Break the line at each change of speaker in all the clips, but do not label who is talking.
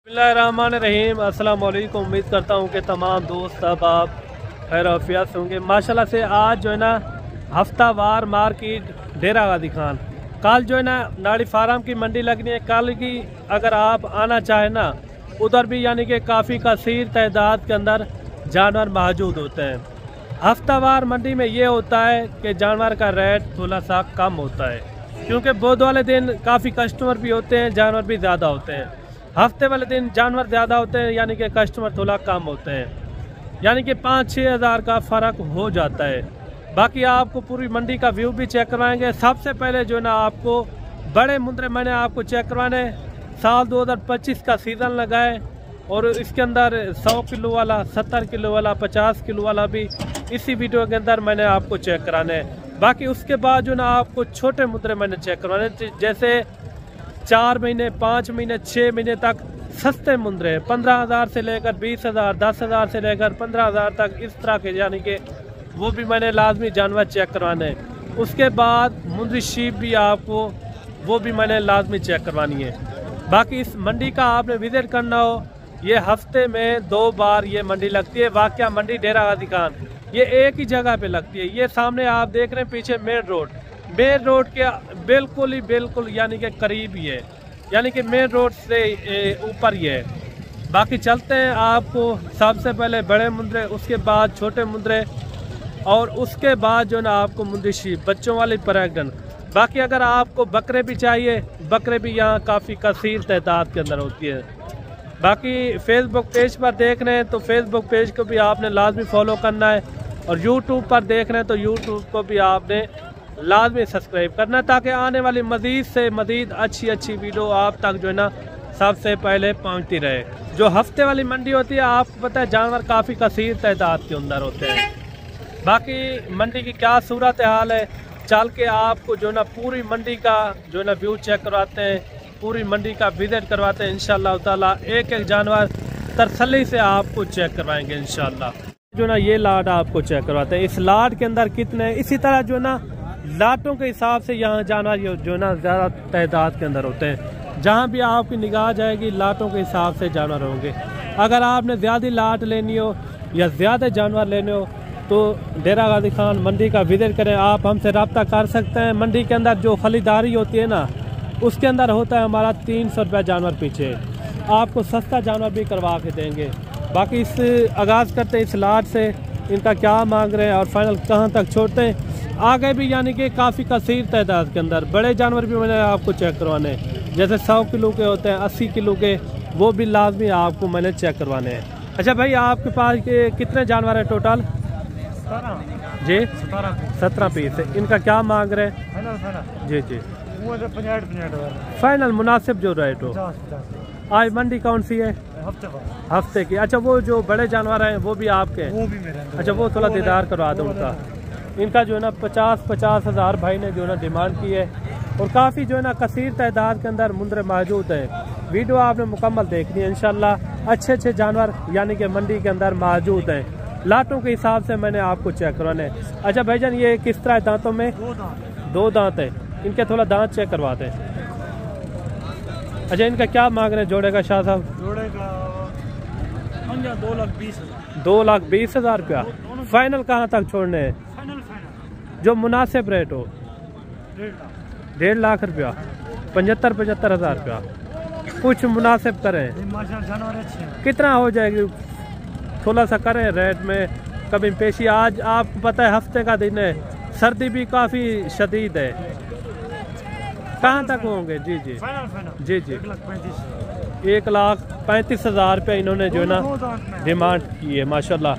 बिस्मिल्लाहिर्रहमानिर्रहीम। अस्सलाम वालेकुम। उम्मीद करता हूँ कि तमाम दोस्त अब आप खैर आफियत से होंगे। माशाल्लाह से आज जो है ना हफ्तावार मार्केट डेरा गाजी खान, कल जो है ना नाड़ी फार्म की मंडी लगनी है। कल की अगर आप आना चाहें ना उधर भी यानी कि काफ़ी कसीर तादाद के अंदर जानवर मौजूद होते हैं। हफ्तावार मंडी में ये होता है कि जानवर का रेट थोड़ा सा कम होता है, क्योंकि बुध वाले दिन काफ़ी कस्टमर भी होते हैं, जानवर भी ज़्यादा होते हैं। हफ्ते वाले दिन जानवर ज़्यादा होते हैं यानी कि कस्टमर थोड़ा कम होते हैं, यानी कि 5-6 हज़ार का फ़र्क हो जाता है। बाकी आपको पूरी मंडी का व्यू भी चेक करवाएंगे। सबसे पहले जो है ना आपको बड़े मुंद्रे मैंने आपको चेक करवाने। साल 2025 का सीज़न लगा है और इसके अंदर 100 किलो वाला, 70 किलो वाला, 50 किलो वाला भी इसी वीडियो के अंदर मैंने आपको चेक कराने हैं। बाकी उसके बाद जो ना आपको छोटे मुद्रे मैंने चेक करवाने, जैसे 4 महीने, 5 महीने, 6 महीने तक सस्ते मुंद्रे 15,000 से लेकर 20,000, 10,000 से लेकर 15,000 तक, इस तरह के यानी कि वो भी मैंने लाजमी जानवर चेक करवाने हैं। उसके बाद मुंद्री शीप भी आपको वो भी मैंने लाजमी चेक करवानी है। बाकी इस मंडी का आपने विज़िट करना हो, ये हफ्ते में 2 बार ये मंडी लगती है। वाकया मंडी डेरा गाजी खान ये एक ही जगह पे लगती है। ये सामने आप देख रहे हैं पीछे मेन रोड के बिल्कुल यानी कि करीब ही है, यानी कि मेन रोड से ऊपर ही है। बाकी चलते हैं आपको सबसे पहले बड़े मुंद्रे, उसके बाद छोटे मुंद्रे और उसके बाद जो ना आपको मुंद्री शीप बच्चों वाली प्रेग्नेंट। बाकी अगर आपको बकरे भी चाहिए, बकरे भी यहाँ काफ़ी कसीर तादाद के अंदर होती है। बाकी फेसबुक पेज पर देख रहे हैं तो फेसबुक पेज को भी आपने लाजमी फॉलो करना है, और यूट्यूब पर देख रहे हैं तो यूट्यूब को भी आपने लाजमी सब्सक्राइब करना, ताकि आने वाली मज़ीद से मज़ीद अच्छी वीडियो आप तक जो है ना सबसे पहले पहुंचती रहे। जो हफ्ते वाली मंडी होती है आपको पता है जानवर काफ़ी कसीर तादाद के अंदर होते हैं। बाकी मंडी की क्या सूरत हाल है, चल के आपको जो ना पूरी मंडी का जो ना व्यू चेक करवाते हैं, पूरी मंडी का विजिट करवाते हैं। इंशाअल्लाह ताला एक जानवर तसल्ली से आपको चेक करवाएंगे इंशाअल्लाह। जो ना ये लाट आपको चेक करवाते हैं, इस लाट के अंदर कितने, इसी तरह जो ना लाटों के हिसाब से यहाँ जानवर जो ना ज़्यादा तादाद के अंदर होते हैं। जहाँ भी आपकी निगाह जाएगी लाटों के हिसाब से जानवर होंगे। अगर आपने ज़्यादा लाट लेनी हो या ज़्यादा जानवर लेने हो तो डेरा गाजी खान मंडी का विजिट करें। आप हमसे रब्ता कर सकते हैं। मंडी के अंदर जो खरीदारी होती है ना उसके अंदर होता है हमारा 300 रुपये जानवर पीछे, आपको सस्ता जानवर भी करवा के देंगे। बाकी इस आगाज़ करते इस लाट से, इनका क्या मांग रहे हैं और फाइनल कहाँ तक छोड़ते हैं। आगे भी यानी कि काफ़ी कसीर तादाद के अंदर बड़े जानवर भी मैंने आपको चेक करवाने हैं, जैसे 100 किलो के होते हैं, 80 किलो के, वो भी लाजमी आपको मैंने चेक करवाने हैं। अच्छा भाई, आपके पास के कितने जानवर हैं टोटल?
17
जी
17
पीस है। इनका क्या मांग रहे हैं? जी फाइनल मुनासिब जो रेट हो। आज मंडी कौन सी है? हफ्ते की। अच्छा, वो जो बड़े जानवर हैं वो भी आपके हैं?
वो भी मेरे। अच्छा,
वो थोड़ा दीदार करवा दो उनका। इनका जो है ना 50 हज़ार भाई ने जो है ना डिमांड की है, और काफ़ी जो है ना कसीर तादाद के अंदर मुंद्रे मौजूद हैं। वीडियो आपने मुकम्मल देखनी है इंशाल्लाह। अच्छे जानवर यानी कि मंडी के अंदर मौजूद हैं। लाटों के हिसाब से मैंने आपको चेक करवाने। अच्छा भाईजान, ये किस तरह दांतों में? 2 दांत है। इनके थोड़ा दांत चेक करवाते हैं। अच्छा, इनका क्या मांग रहे हैं जोड़े का शाह साहब?
जोड़े का 2,20,000।
2,20,000 रुपया। फाइनल कहाँ तक छोड़ने हैं?
फाइनल
जो मुनासिब रेट हो। 1.5 लाख रुपया, 75 हज़ार रुपया। कुछ मुनासिब करें,
जानवर अच्छे हैं।
कितना हो जाएगी? थोड़ा सा करें रेट में कभी पेशी। आज आपको पता है हफ्ते का दिन है, सर्दी भी काफ़ी शदीद है। कहाँ तक होंगे? जी जी 1,35,000 रुपये इन्होंने जो है ना डिमांड की है माशाल्लाह।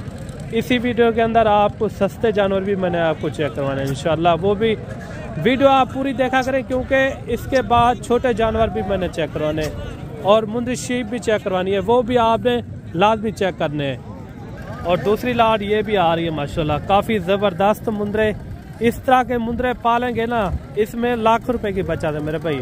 इसी वीडियो के अंदर आपको सस्ते जानवर भी मैंने आपको चेक करवाने हैं इंशाल्लाह। वो भी वीडियो आप पूरी देखा करें, क्योंकि इसके बाद छोटे जानवर भी मैंने चेक करवाने हैं और मुंद्री शीप भी चेक करवानी है, वो भी आपने लाजमी चेक करने हैं। और दूसरी लाट ये भी आ रही है माशाल्लाह, काफ़ी ज़बरदस्त मुंद्रे। इस तरह के मुंद्रे पालेंगे ना, इसमें लाखों रुपए की बचत है मेरे भाई।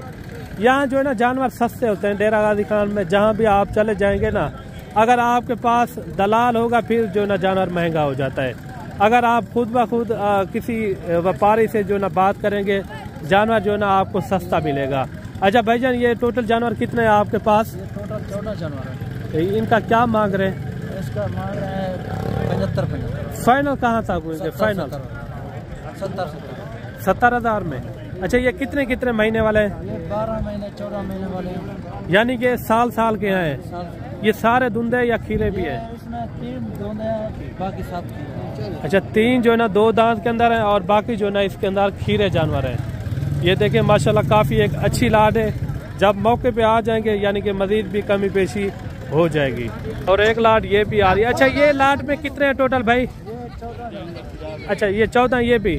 यहाँ जो है ना जानवर सस्ते होते हैं डेरा गाजी खान में। जहाँ भी आप चले जाएंगे ना, अगर आपके पास दलाल होगा फिर जो ना जानवर महंगा हो जाता है। अगर आप खुद ब खुद किसी व्यापारी से जो ना बात करेंगे, जानवर जो ना आपको सस्ता मिलेगा। अच्छा भाईजान, ये टोटल जानवर कितने हैं आपके पास?
टोटल दोनों जानवर है।
इनका क्या मांग रहे हैं?
इसका मांग रहे हैं 75।
फाइनल कहाँ तक हुए? फाइनल 70,000 में। अच्छा, ये कितने कितने महीने वाले हैं?
ये 12 महीने 14 महीने वाले हैं।
यानी कि साल साल के हैं।
साल
ये सारे धुंधे या खीरे भी है?
इसमें 3 दोंदे हैं, बाकी 7 खीरे।
अच्छा, 3 जो है ना 2 दांत के अंदर है और बाकी जो है ना इसके अंदर खीरे जानवर है। ये देखें माशाल्लाह काफ़ी एक अच्छी लाट है। जब मौके पे आ जाएंगे यानी कि मजीद भी कमी पेशी हो जाएगी। और एक लाट ये भी आ रही है। अच्छा, ये लाट में कितने हैं टोटल भाई? अच्छा, ये 14, ये भी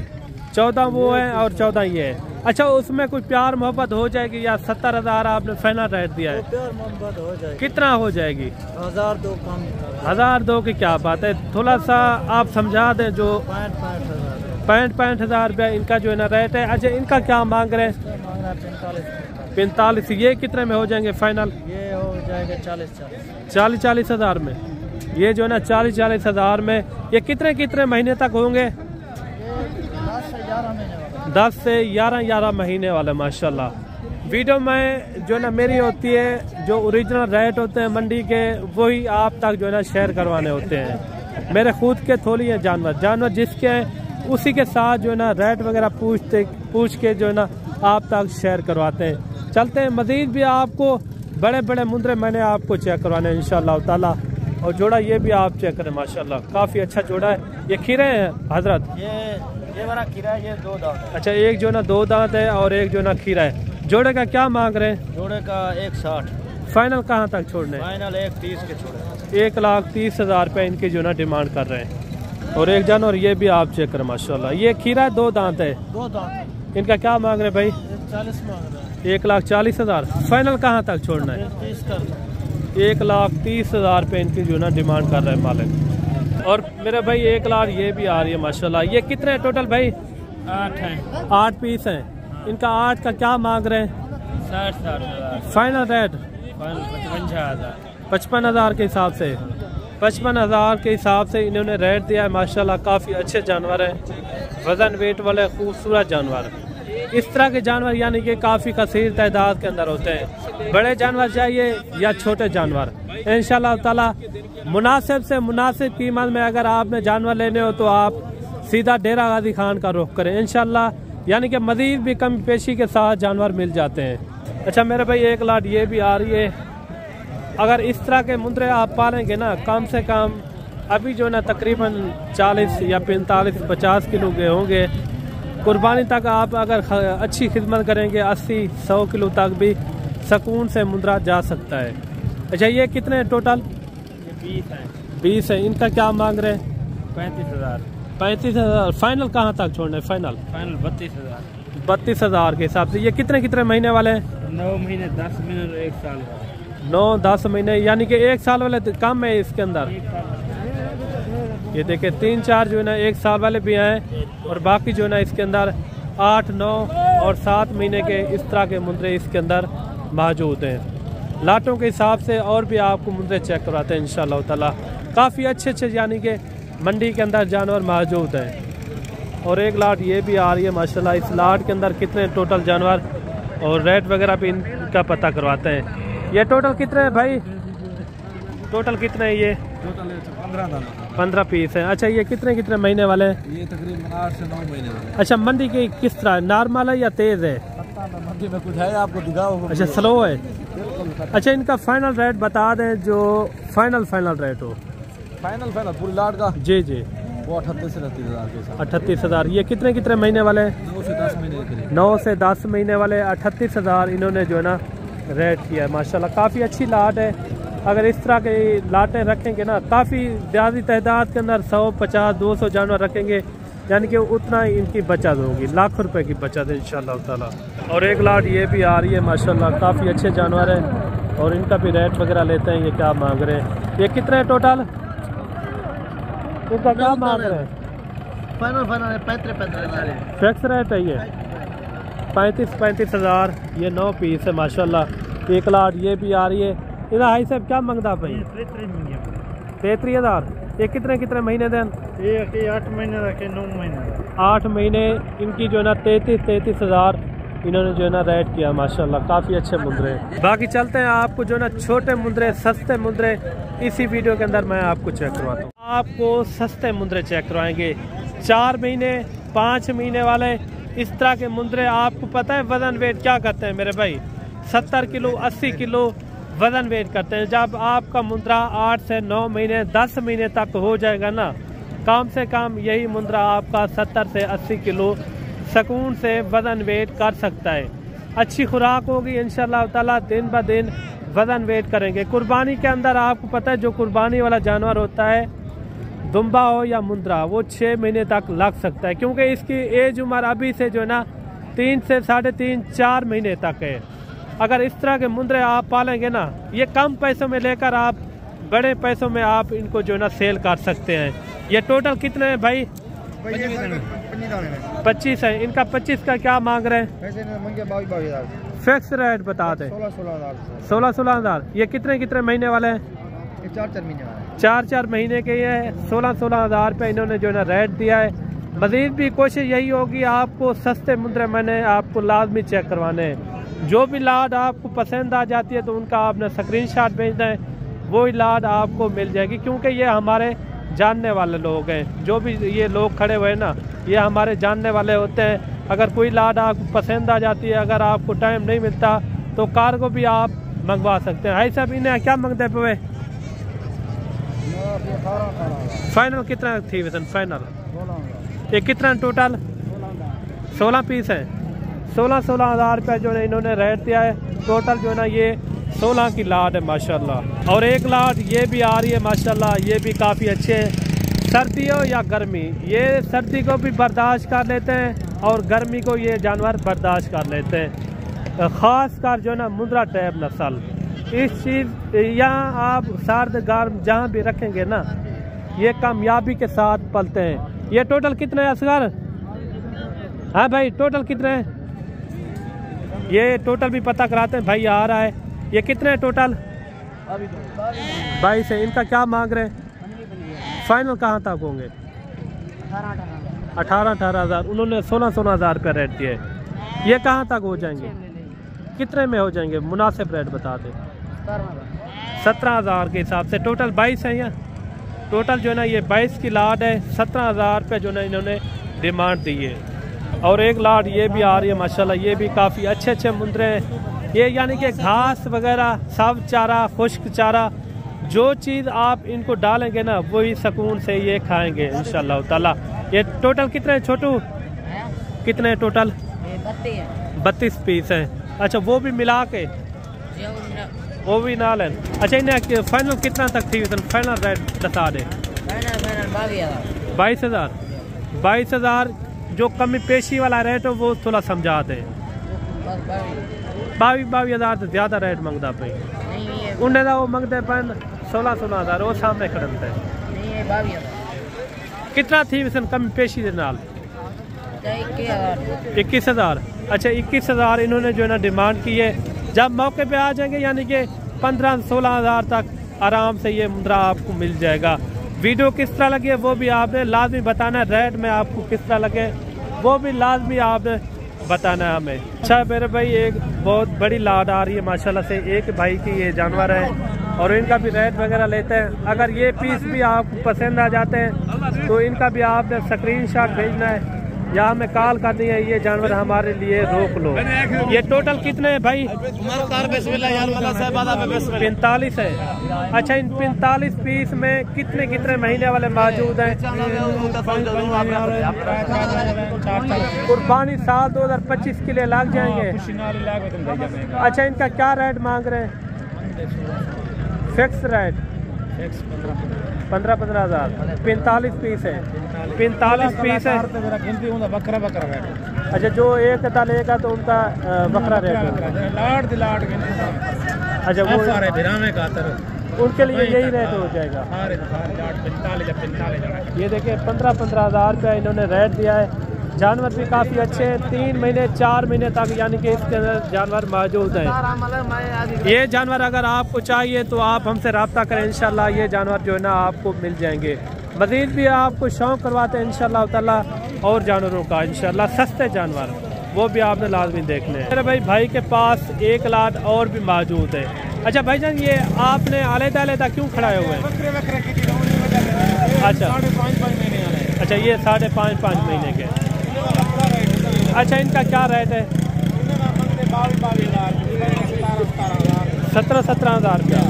14 वो है और 14 ये है। अच्छा, उसमें कोई प्यार मोहब्बत हो जाएगी या 70,000 आपने फाइनल रेट दिया है?
प्यार मोहब्बत हो जाएगी।
कितना हो जाएगी?
1002 कम।
1002 की क्या बात है, थोड़ा सा आप समझा दें। जो 65,000 रुपया इनका जो है ना रेट है। अच्छा, इनका क्या मांग रहे हैं? 45। ये कितने में हो जाएंगे फाइनल?
ये हो जाएगा
40 हज़ार में। ये जो है ना 40 हज़ार में। ये कितने कितने महीने तक होंगे? 10 से 11 महीने वाले माशाल्लाह। वीडियो में जो है ना मेरी होती है, जो ओरिजिनल रेट होते हैं मंडी के वही आप तक जो है ना शेयर करवाने होते हैं। मेरे खुद के थोड़ी हैं जानवर जिसके उसी के साथ जो है ना रेट वगैरह पूछ के जो है ना आप तक शेयर करवाते हैं। चलते हैं, मजीद भी आपको बड़े बड़े मुंदरे मैंने आपको चेक करवाने हैं इंशाल्लाह ताला। और जोड़ा ये भी आप चेक करें माशाल्लाह काफ़ी अच्छा जोड़ा है। ये खीरे हैं हजरत?
ये वाला खीरा है, ये 2 दांत।
अच्छा, एक जो ना 2 दांत है और एक जो ना खीरा है। जोड़े का क्या मांग रहे हैं?
जोड़े का 160।
फाइनल कहाँ तक छोड़ने?
फाइनल 130 के छोड़े।
1,30,000 रुपये इनकी जो ना डिमांड कर रहे हैं। और एक जानवर ये भी आप चेक करें माशाल्लाह। ये खीरा है, 2 दांत है।
2 दांत।
इनका क्या मांग रहे हैं भाई?
40 मांग रहे हैं।
1,40,000। फाइनल कहाँ तक छोड़ना है?
30 कर।
1,30,000 रुपये इनकी जो ना डिमांड कर रहे हैं मालिक। और मेरे भाई 1 लाख ये भी आ रही है माशाल्लाह। ये कितने हैं टोटल भाई?
8 हैं।
8 पीस हैं। इनका 8 का क्या मांग रहे हैं?
60,000
फाइनल रेट?
55,000।
55,000 के हिसाब से। 55,000 के हिसाब से इन्होंने रेट दिया है माशाल्लाह। काफ़ी अच्छे जानवर हैं, वजन वेट वाले खूबसूरत जानवर। इस तरह के जानवर यानी कि काफ़ी कसीर तादाद के अंदर होते हैं। बड़े जानवर चाहिए या छोटे जानवर, इंशाल्लाह ताला मुनासिब से मुनासिब कीमत में अगर आपने जानवर लेने हो तो आप सीधा डेरा गाजी खान का रुख करें इंशाल्लाह। यानी कि मज़ीद भी कम पेशी के साथ जानवर मिल जाते हैं। अच्छा मेरे भाई 1 लाख ये भी आ रही है। अगर इस तरह के मुंदरे आप पालेंगे ना, कम से कम अभी जो ना तकरीबन 40 या 45-50 किलो के होंगे। कुर्बानी तक आप अगर अच्छी खिदमत करेंगे 80-100 किलो तक भी सुकून से मुंदरा जा सकता है। अच्छा ये कितने टोटल?
20 हैं।
20 है। इनका क्या मांग रहे हैं?
35,000।
35,000। फाइनल कहाँ तक छोड़ना है? फाइनल
32,000।
32,000 के हिसाब से। ये कितने कितने महीने वाले हैं?
9 महीने 10 महीने और 1 साल।
9-10 महीने यानी कि 1 साल वाले तो कम है इसके अंदर। ये देखे 3-4 जो है ना 1 साल वाले भी हैं और बाकी जो है ना इसके अंदर 8-9 और 7 महीने के इस तरह के मुंदरे इसके अंदर मौजूद हैं। लाटों के हिसाब से और भी आपको मुंदरे चेक करवाते हैं इंशाल्लाह ताला। काफ़ी अच्छे यानी कि मंडी के अंदर जानवर मौजूद हैं। और 1 लाट ये भी आ रही है माशाल्लाह। इस लाट के अंदर कितने टोटल जानवर और रेट वगैरह भी इनका पता करवाते हैं। ये टोटल कितने हैं भाई? टोटल कितने हैं ये?
टोटल
15 पीस हैं। अच्छा ये कितने कितने महीने वाले हैं?
ये तकरीबन 8 से 9 महीने वाले।
अच्छा मंडी की किस तरह, नॉर्मल है या तेज़ है?
मंडी में कुछ है आपको दिखाओ।
अच्छा स्लो है। अच्छा इनका फाइनल रेट बता दें, जो फाइनल रेट हो।
फाइनल पूरी लाट का?
जी जी
वो 38 से 39,000 के साथ।
38,000। ये कितने कितने महीने वाले हैं?
9 से 10 महीने के करीब।
9 से 10 महीने वाले 38,000 इन्होंने जो है ना रेट किया है माशाल्लाह। काफ़ी अच्छी लाट है। अगर इस तरह के लाटें रखेंगे ना, काफ़ी ज़्यादा तादाद के अंदर 100-50-200 जानवर रखेंगे यानी कि उतना ही इनकी बचत होगी। लाखों रुपए की बचत है इंशाल्लाह ताला। और 1 लाट ये भी आ रही है माशाल्लाह। काफ़ी अच्छे जानवर हैं और इनका भी रेट वगैरह लेते हैं। ये क्या मांग रहे हैं? ये कितने टोटल? इनका क्या मांग रहे हैं?
फाइनल 35,000
फिक्स रेट है ये 35,000। ये 9 पीस है माशाल्लाह। 1 लाट ये भी आ रही है। इधर भाई साहब क्या मंगता भाई? 33,000। ये कितने कितने महीने दें?
8 महीने रखे 9 महीने।
8 महीने इनकी जो है ना 33,000 इन्होंने जो है ना रेड किया माशाल्लाह, काफ़ी अच्छे मुंदरे हैं। बाकी चलते हैं, आपको जो है ना छोटे मुंदरे, सस्ते मुंदरे इसी वीडियो के अंदर मैं आपको चेक करवाता हूँ। आपको सस्ते मुंदरे चेक करवाएंगे, 4 महीने 5 महीने वाले इस तरह के मुंदरे। आपको पता है वज़न वेट क्या करते हैं मेरे भाई? 70 किलो 80 किलो वज़न वेट करते हैं। जब आपका मुंदरा 8 से 9 महीने 10 महीने तक हो जाएगा ना, कम से कम यही मुंदरा आपका 70 से 80 किलो सुकून से वज़न वेट कर सकता है। अच्छी खुराक होगी इंशाल्लाह ताला, दिन ब दिन वज़न वेट करेंगे। कुर्बानी के अंदर आपको पता है जो कुर्बानी वाला जानवर होता है, दुम्बा हो या मुंदरा, वो 6 महीने तक लग सकता है, क्योंकि इसकी एज उम्र अभी से जो है ना 3 से 3.5 4 महीने तक है। अगर इस तरह के मुंदरे आप पालेंगे ना, ये कम पैसों में लेकर आप बड़े पैसों में आप इनको जो है ना सेल कर सकते हैं। ये टोटल कितने हैं भाई? 25 है। इनका 25 का क्या मांग रहे हैं? फिक्स रेट बता दें। 16,000। ये कितने महीने वाले हैं? 4 महीने के ये 16,000 रुपये इन्होंने जो है ना रेट दिया है। मजीद भी कोशिश यही होगी, आपको सस्ते मुंदरे मैंने आपको लाजमी चेक करवाने हैं। जो भी लाड आपको पसंद आ जाती है तो उनका आपने स्क्रीनशॉट भेजना है, वही लाड आपको मिल जाएगी, क्योंकि ये हमारे जानने वाले लोग हैं। जो भी ये लोग खड़े हुए हैं ना, ये हमारे जानने वाले होते हैं। अगर कोई लाड आपको पसंद आ जाती है, अगर आपको टाइम नहीं मिलता तो कार्गो भी आप मंगवा सकते हैं। भाई साहब इन्हें क्या मांगते पे? फाइनल कितना थी वैसे? फाइनल ये कितना टोटल? 16 पीस है। 16,000 रुपये जो है इन्होंने रेट दिया है। टोटल जो है ना ये 16 की लाड है माशाल्लाह। और एक लाड ये भी आ रही है माशाल्लाह, ये भी काफ़ी अच्छे हैं। सर्दियों या गर्मी, ये सर्दी को भी बर्दाश्त कर लेते हैं और गर्मी को ये जानवर बर्दाश्त कर लेते हैं। ख़ास कर जो है ना मुंदरा टैब नस्ल, इस चीज़ यहाँ आप सर्द गर्म जहाँ भी रखेंगे ना, ये कामयाबी के साथ पलते हैं। ये टोटल कितने है असगर? हाँ भाई टोटल कितने हैं? ये टोटल भी पता कराते हैं, भाई आ रहा है। ये कितने है टोटल? 22 है। इनका क्या मांग रहे हैं? फाइनल कहाँ तक होंगे? 18,000। उन्होंने 16,000 रुपये रेट दिए। ये कहाँ तक हो जाएंगे? कितने में हो जाएंगे? मुनासिब रेट बता दें। 17,000 के हिसाब से टोटल 22 है। यहाँ टोटल जो है ना ये 22 की लाड है। 17,000 रुपये जो है ना इन्होंने डिमांड दी है। और एक लाड ये भी आ रही है माशाल्लाह, ये भी काफ़ी अच्छे मुंदरे हैं। ये यानी कि घास वगैरह सब चारा, खुश्क चारा, जो चीज़ आप इनको डालेंगे ना वही सुकून से ये खाएंगे इंशाल्लाह ताला। ये टोटल कितने हैं छोटू? कितने टोटल? 32 पीस हैं। अच्छा वो भी मिला के वो भी ना लें। अच्छा इन्हें फाइनल कितना तक थी? फाइनल रेट बता दे। 22,000 जो कमी पेशी वाला रेट हो वो थोड़ा समझा दें। 22,000 तो ज़्यादा रेट मंगता पे उन्हें वो मंगते पन 16,000 वो सामने खड़ते। कितना थी वैसे कमी पेशी के नाल? 21,000। अच्छा 21,000 इन्होंने जो है ना डिमांड की है। जब मौके पे आ जाएंगे यानी कि 15-16,000 तक आराम से ये मुंदरा आपको मिल जाएगा। वीडियो किस तरह लगी है वो भी आपने लाजमी बताना है। रेट में आपको किस तरह लगे वो भी लाजमी आपने बताना है हमें। अच्छा मेरे भाई एक बहुत बड़ी लाड आ रही है माशाल्लाह से। एक भाई की ये जानवर है और इनका भी रेट वगैरह लेते हैं। अगर ये पीस भी आपको पसंद आ जाते हैं तो इनका भी आपने स्क्रीनशॉट भेजना है या हमें कॉल करनी है। ये जानवर हमारे लिए रोक लो। ये टोटल कितने हैं भाई? 45 है। अच्छा इन 45 पीस में कितने महीने वाले मौजूद हैं? कुर्बानी साल 2025 के लिए लग जाएंगे। अच्छा इनका क्या रेट मांग रहे हैं? Fix rate 15,000। 45 पीस है। 45 पीस है। अच्छा जो एक का लेगा तो उनका बकरा रेट होगा। अच्छा वो उनके लिए यही रेट हो जाएगा। ये देखिए 15,000 रुपया इन्होंने रेट दिया है। जानवर भी काफ़ी अच्छे हैं। 3 महीने 4 महीने तक यानी कि इसके अंदर जानवर मौजूद हैं। ये जानवर अगर आपको चाहिए तो आप हमसे रब्ता करें, इंशाल्लाह ये जानवर जो है ना आपको मिल जाएंगे। मज़ीद भी आपको शौक़ करवाते हैं इंशाल्लाह ताला और जानवरों का, इंशाल्लाह सस्ते जानवर वो भी आपने लाजमी देखने हैं। मेरे भाई के पास एक लाट और भी मौजूद है। अच्छा भाईजान, ये आपने अलग-अलग क्यों खड़ाए हुए हैं? अच्छा,
5.5 महीने आ रहे हैं।
अच्छा, ये 5.5 महीने के। अच्छा, इनका क्या रेट है? 17,000 रुपया।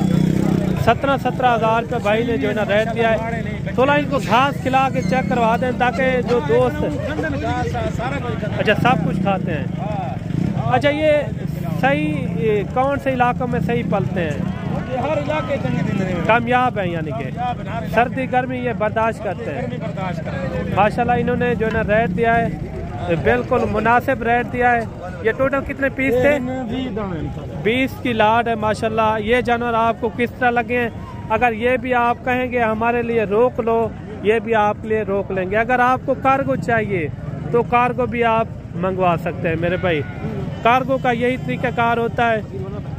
17,000 रुपया भाई ने जो है ना रेट दिया है। थोड़ा इनको घास खिला के चेक करवा दें ताकि जो दोस्त, अच्छा सब कुछ खाते हैं। अच्छा, ये सही कौन से इलाकों में सही पलते हैं?
हर इलाके
कामयाब है, यानी कि सर्दी गर्मी ये बर्दाश्त करते हैं। माशाल्लाह इन्होंने जो है ना रेट दिया है, बिल्कुल मुनासिब रेट दिया है। ये टोटल कितने पीस थे? 20 की लाट है माशाल्लाह। ये जानवर आपको किस तरह लगे हैं? अगर ये भी आप कहेंगे हमारे लिए रोक लो, ये भी आपके लिए रोक लेंगे। अगर आपको कार्गो चाहिए तो कार्गो भी आप मंगवा सकते हैं मेरे भाई। कार्गो का यही तरीकाकार होता है,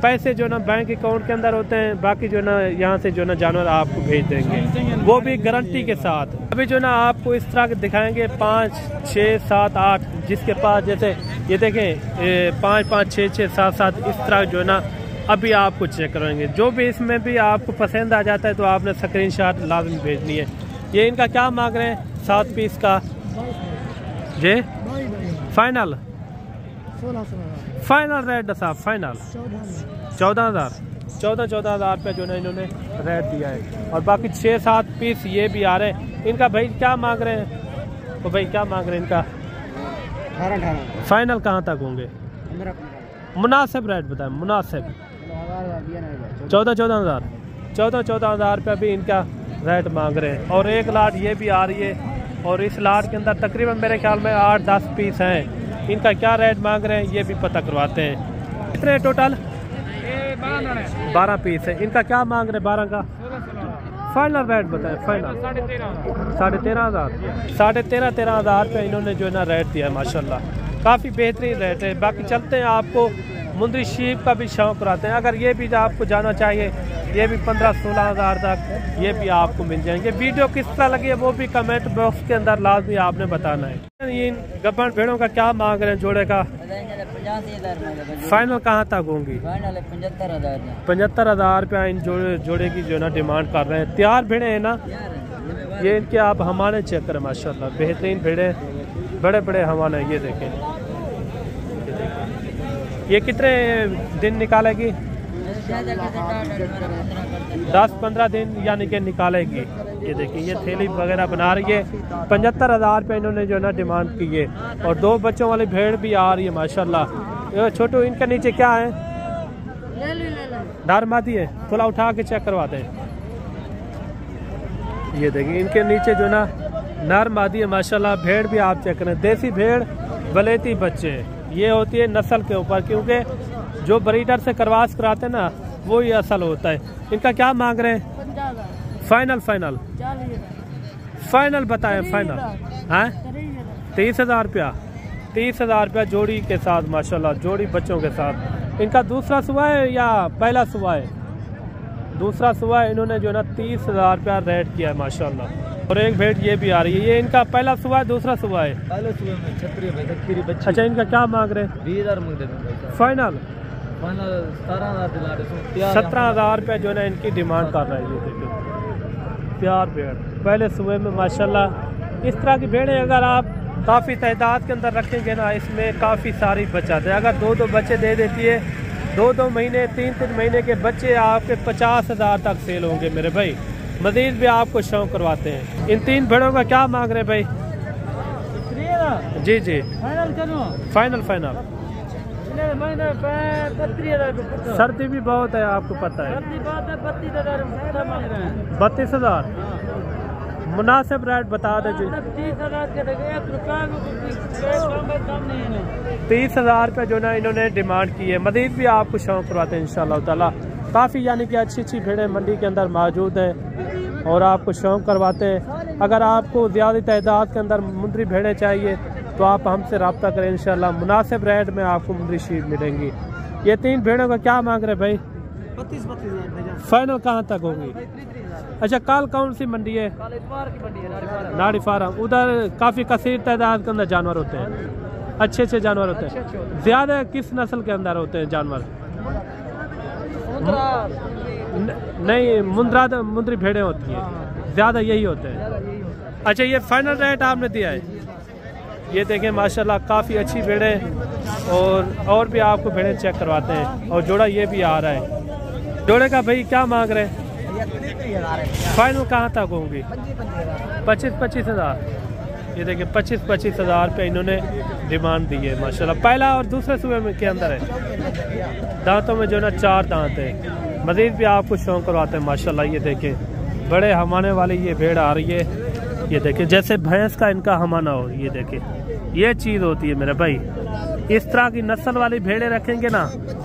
पैसे जो ना बैंक अकाउंट के अंदर होते हैं, बाकी जो ना यहाँ से जो ना जानवर आपको भेज देंगे, वो भी गारंटी के साथ। अभी जो ना आपको इस तरह के दिखाएंगे 5, 6, 7, 8, जिसके पास जैसे ये देखें 5, 5, 6, 6, 7, 7 इस तरह जो है ना अभी आपको चेक करेंगे। जो भी इसमें भी आपको पसंद आ जाता है तो आपने स्क्रीनशॉट लाजमी भेजनी है। ये इनका क्या मांग रहे हैं? 7 पीस का जी फाइनल रेट साहब, फाइनल 14,000 रुपये जो ना इन्होंने रेट दिया है। और बाकी 6-7 पीस ये भी आ रहे हैं। इनका भाई क्या मांग रहे हैं? तो भाई क्या मांग रहे हैं इनका?
18
फाइनल कहाँ तक होंगे? मुनासिब रेट बताएं, मुनासिब 14,000 रुपये भी इनका रेट मांग रहे हैं। और एक लाट ये भी आ रही है, और इस लाट के अंदर तकरीबन मेरे ख्याल में 8-10 पीस हैं। इनका क्या रेट मांग रहे हैं ये भी पता करवाते हैं। कितने टोटल? 12 पीस है। इनका क्या मांग रहे हैं 12 का? फाइनल रेट बताएं, फाइनल 13,500। 13,500 रुपये इन्होंने जो है ना रेट दिया है माशाल्लाह। काफ़ी बेहतरीन रेट है। बाकी चलते हैं, आपको मुंदरी शीप का भी शौक कराते हैं। अगर ये भी आपको जाना चाहिए, ये भी 15-16 हज़ार तक ये भी आपको मिल जाएंगे। वीडियो किस तरह लगी है वो भी कमेंट बॉक्स के अंदर लाजमी आपने बताना है। इन गब्बन भेड़ों का क्या मांग रहे हैं जोड़े का?
85,000।
फाइनल कहाँ तक होंगी? 75,000 रुपया इन जोड़े की जो ना डिमांड कर रहे हैं। तैयार भेड़े हैं ना ये? इनके आप हमारे चेक करें माशाल्लाह, बेहतरीन भेड़े, बड़े बड़े हमारे। ये देखें, ये कितने दिन निकालेगी? 10-15 दिन यानी कि निकालेगी। ये देखिए, ये थैली वगैरह बना रही है। 75,000 रुपये इन्होंने जो ना डिमांड की है। और 2 बच्चों वाली भेड़ भी आ रही है माशाल्लाह। छोटू, इनके नीचे क्या है? नारमादी है, थोड़ा उठा के चेक करवा दें। ये देखिए, इनके नीचे जो ना नारमादी है माशाल्लाह। भेड़ भी आप चेक करें, देसी भेड़ वलेती बच्चे, ये होती है नस्ल के ऊपर, क्योंकि जो ब्रीडर से करवास कराते हैं ना वो ही असल होता है। इनका क्या मांग रहे हैं? फाइनल बताएं, फाइनल है 30,000 रुपया। 30,000 रुपया जोड़ी के साथ माशाल्लाह, जोड़ी बच्चों के साथ। इनका दूसरा सुबह है या पहला सुबह है? दूसरा सुबह है। इन्होंने जो ना 30,000 रुपया रेट किया है माशाल्लाह। और एक भेड़ ये भी आ रही है। ये इनका पहला सुबह है, दूसरा सुबह है?
पहले सुबह में छतरी बच्ची।
अच्छा, इनका क्या मांग रहे हैं?
20,000 मांग रहे हैं।
फाइनल
17,000
17,000 रुपये जो ना इनकी डिमांड कर रहा है। ये देखिए, प्यार भेड़ पहले सुबह में माशाल्लाह। इस तरह की भेड़ें अगर आप काफ़ी तादाद के अंदर रखेंगे ना, इसमें काफ़ी सारी बचाते हैं। अगर 2-2 बच्चे दे देती है, 2-2 महीने 3-3 महीने के बच्चे आपके 50,000 तक सेल होंगे मेरे भाई। मजीद भी आपको शौक करवाते हैं। इन 3 भेड़ों का क्या मांग रहे भाई? जी जी, फाइनल सर्दी भी बहुत है, आपको पता है। 32,000 मुनासिब रेट बता दे जी। 30,000 रुपये जो ना इन्होंने डिमांड की है। मजीद भी आपको शौक करवाते हैं इंशाल्लाह ताला। काफ़ी यानी कि अच्छी भेड़ें मंडी के अंदर मौजूद हैं और आपको शौक करवाते हैं। अगर आपको ज़्यादा तादाद के अंदर मुंदरी भेड़ें चाहिए तो आप हमसे रब्ता करें, इंशाल्लाह मुनासिब रेट में आपको मुंदरी शीप मिलेंगी। ये 3 भेड़ों का क्या मांग रहे भाई? 32,000। फाइनल कहाँ तक होगी? अच्छा, कल कौन सी मंडी है?
इतवार की मंडी है,
नाड़ी फार्म। उधर काफ़ी कसीर तादाद के अंदर जानवर होते हैं। अच्छे अच्छे जानवर होते हैं। ज्यादा किस नस्ल के अंदर होते हैं जानवर? नहीं, मुंद्री भेड़ें होती हैं ज्यादा, यही होते हैं। अच्छा, ये फाइनल रेट आपने दिया है? ये देखें माशाल्लाह काफ़ी अच्छी भेड़ें, और भी आपको भेड़ें चेक करवाते हैं। और जोड़ा ये भी आ रहा है। जोड़े का भाई क्या मांग रहे हैं? फाइनल कहाँ तक होंगी? 25 हज़ार। ये देखिए 25 हज़ार पे इन्होंने डिमांड दी है माशाल्लाह। पहला और दूसरे सूबे में के अंदर है। दांतों में जो ना 4 दांत है। मज़ीद भी आपको शौक करवाते हैं माशाल्लाह। ये देखें बड़े हमाने वाली ये भेड़ आ रही है। ये देखें जैसे भैंस का इनका हमाना हो। ये देखें ये चीज़ होती है मेरे भाई। इस तरह की नस्ल वाली भेड़ें रखेंगे ना,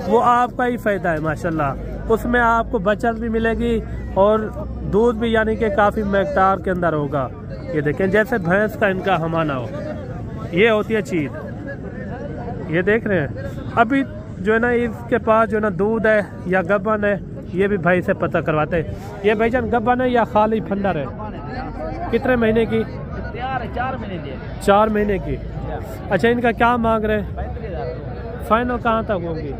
वो आपका ही फ़ायदा है माशाल्लाह। उसमें आपको बचत भी मिलेगी और दूध भी यानी कि काफ़ी मकदार के अंदर होगा। ये देखें जैसे भैंस का इनका हमाना हो, ये होती है चीज़। ये देख रहे हैं अभी जो है ना इसके पास जो है ना दूध है या गब्बन है, ये भी भाई से पता करवाते हैं। ये भाईजान गब्बन है या खाली फंडर है? कितने महीने की? 4 महीने की। अच्छा, इनका क्या मांग रहे हैं? फाइनल कहाँ तक होगी?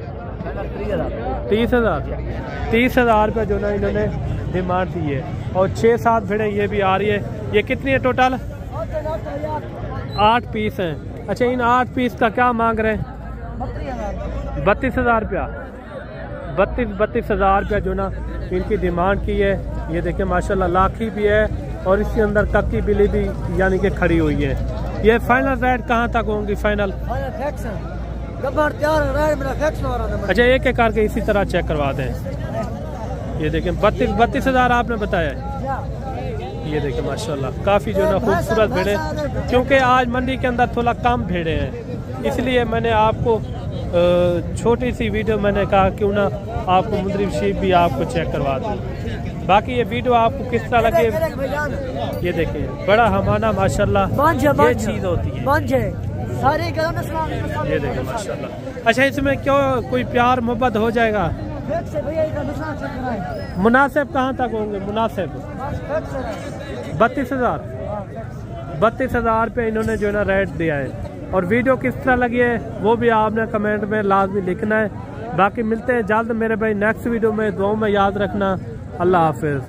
30 हज़ार। 30 हज़ार रुपये जो ना इन्होंने डिमांड दी है। और 6-7 भेड़ें ये भी आ रही है। ये कितनी है टोटल? 8 पीस हैं। अच्छा, इन 8 पीस का क्या मांग रहे हैं? 32 हज़ार रुपया। 32 हज़ार रुपया जो ना इनकी डिमांड की है। ये देखें माशाल्लाह लाखी भी है और इसके अंदर कक्की बिल्ली भी यानी कि खड़ी हुई है। ये फाइनल रेट कहाँ तक होंगी? फाइनल अच्छा, एक एक करके इसी तरह चेक करवा दें। ये देखें 32 हज़ार आपने बताया है। ये देखें माशाल्लाह काफ़ी जो ना खूबसूरत भेड़े, क्योंकि आज मंडी के अंदर थोड़ा कम भेड़े हैं, इसलिए मैंने आपको छोटी सी वीडियो मैंने कहा क्यों ना आपको मुंद्री शीप भी आपको चेक करवा दूँ। बाकी ये वीडियो आपको किस तरह लगे? ये देखिए बड़ा हमाना माशाल्लाह ये चीज़ होती है। ये देखिए माशाल्लाह। अच्छा, इसमें क्यों कोई प्यार मोहब्बत हो जाएगा? मुनासिब कहाँ तक होंगे? मुनासिब 32 हज़ार। 32 हज़ार पे इन्होंने जो है ना रेट दिया है। और वीडियो किस तरह लगी है वो भी आपने कमेंट में लाजमी लिखना है। बाकी मिलते हैं जल्द मेरे भाई नेक्स्ट वीडियो में। दुआओं में याद रखना। अल्लाह हाफिज़।